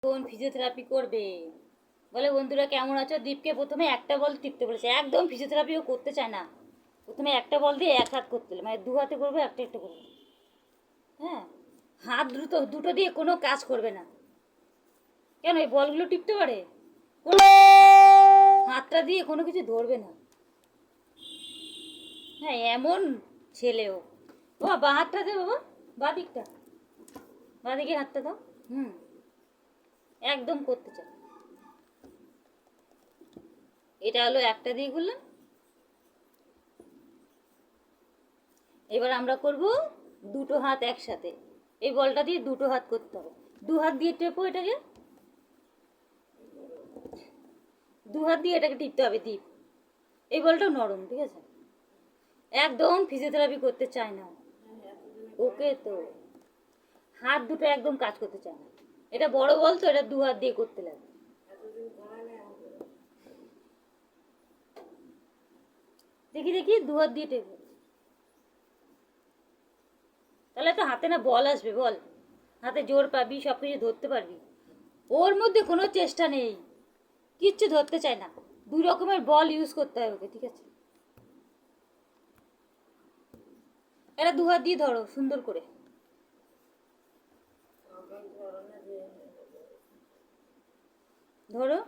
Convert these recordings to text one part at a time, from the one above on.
কোন ফিজিওথেরাপি করবে বলে। বন্ধুরা কেমন আছো? দীপকে প্রথমে একটা বল টিপতে বলেছে, একদম ফিজিওথেরাপিও করতে চায় না। প্রথমে একটা বল দিয়ে এক হাত করতে, মানে দু হাতে করবে, একটা একটা করবে। হ্যাঁ, হাত দুটো দুটো দিয়ে কোনো কাজ করবে না। কেন এই বলগুলো টিপতে পারে? হাতটা দিয়ে কোনো কিছু ধরবে না। হ্যাঁ, এমন ছেলেও। বাবা বাঁ হাতটা দে, বাবা বাঁ দিকটা, বাঁ দিকে হাতটা দাও। হুম, একদম করতে চায়। এটা হলো একটা দিয়ে করলাম। এবার আমরা করব দুটো হাত একসাথে। এই বলটা দিয়ে দুটো হাত করতে হবে। দু হাত দিয়ে টেপো এটাকে, দু হাত দিয়ে এটাকে টিপতে হবে। টিপ, এই বলটাও নরম, ঠিক আছে? একদম ফিজিওথেরাপি করতে চায় না ওকে। তো হাত দুটো একদম কাজ করতে চায় না। এটা বড় বল তো, এটা দু হাত দিয়ে করতে লাগে। দেখি দেখি, দু হাত দিয়ে টেপো, তাহলে তো হাতে না বল আসবে। বল হাতে জোর পাবি, সব কিছু ধরতে পারবি। ওর মধ্যে কোনো চেষ্টা নেই, কিচ্ছু ধরতে চায় না। দুই রকমের বল ইউজ করতে হয় ওকে, ঠিক আছে? এটা দু হাত দিয়ে ধরো সুন্দর করে। ধরো,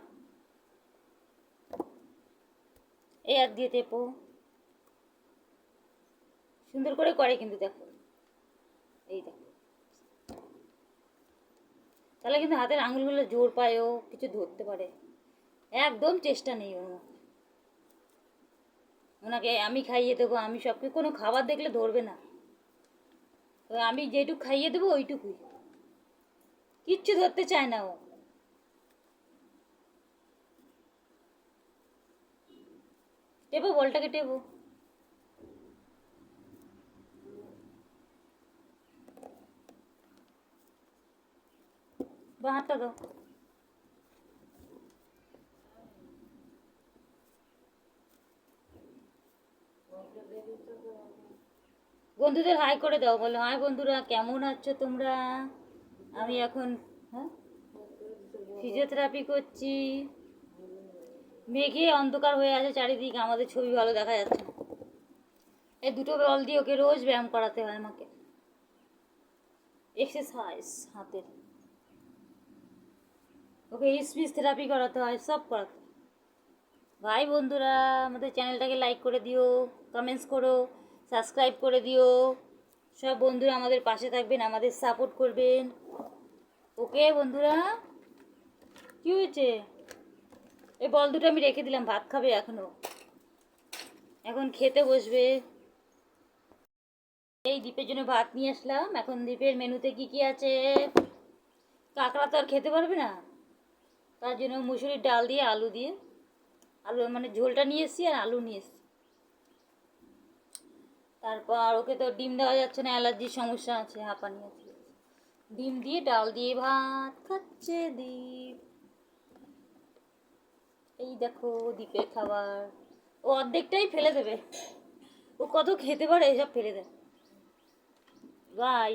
এই হাত দিয়ে টেপো। সুন্দর করে করে কিন্তু, দেখো, এই দেখো। তাহলে কিন্তু হাতের আঙুলগুলো জোর পায়ও, কিছু ধরতে পারে। একদম চেষ্টা নেই ওর মধ্যে। ওনাকে আমি খাইয়ে দেবো, আমি সব কিছু, কোনো খাবার দেখলে ধরবে না। তো আমি যেটুকু খাইয়ে দেবো ওইটুকুই, কিচ্ছু ধরতে চায় না ও। টেপো, বলটাকে টেপো। বা হাতটা দাও। বন্ধুদের হাই করে দাও, বলো হাই বন্ধুরা, কেমন আছো তোমরা? আমি এখন, হ্যাঁ, ফিজিওথেরাপি করছি। মেঘে অন্ধকার হয়ে আছে চারিদিক, আমাদের ছবি ভালো দেখা যাচ্ছে না। এই দুটো বল দিয়ে ওকে রোজ ব্যায়াম করাতে হয় আমাকে, এক্সারসাইজ হাতের। ওকে স্পিচ থেরাপি করাতে হয়, সব করাতে হয়। ভাই বন্ধুরা, আমাদের চ্যানেলটাকে লাইক করে দিও, কমেন্টস করো, সাবস্ক্রাইব করে দিও। সব বন্ধুরা আমাদের পাশে থাকবেন, আমাদের সাপোর্ট করবেন। ওকে বন্ধুরা, কি হয়েছে? এই বল দুটো আমি রেখে দিলাম, ভাত খাবে এখনো, এখন খেতে বসবে। এই দ্বীপের জন্য ভাত নিয়ে আসলাম। এখন দ্বীপের মেনুতে কি কি আছে? কাঁকড়া তো আর খেতে পারবে না, তার জন্য মুসুরির ডাল দিয়ে আলু দিয়ে, আলু মানে ঝোলটা নিয়ে এসেছি, আর আলু নিয়ে এসেছি। তারপর ওকে তো ডিম দেওয়া যাচ্ছে না, অ্যালার্জির সমস্যা আছে, হাঁপানি আছে। ডিম দিয়ে ডাল দিয়ে ভাত খাচ্ছে দ্বীপ। এই দেখো দ্বীপের খাবার। ও অর্ধেকটাই ফেলে দেবে, ও কত খেতে পারে, এসব ফেলে দেয়। বাই।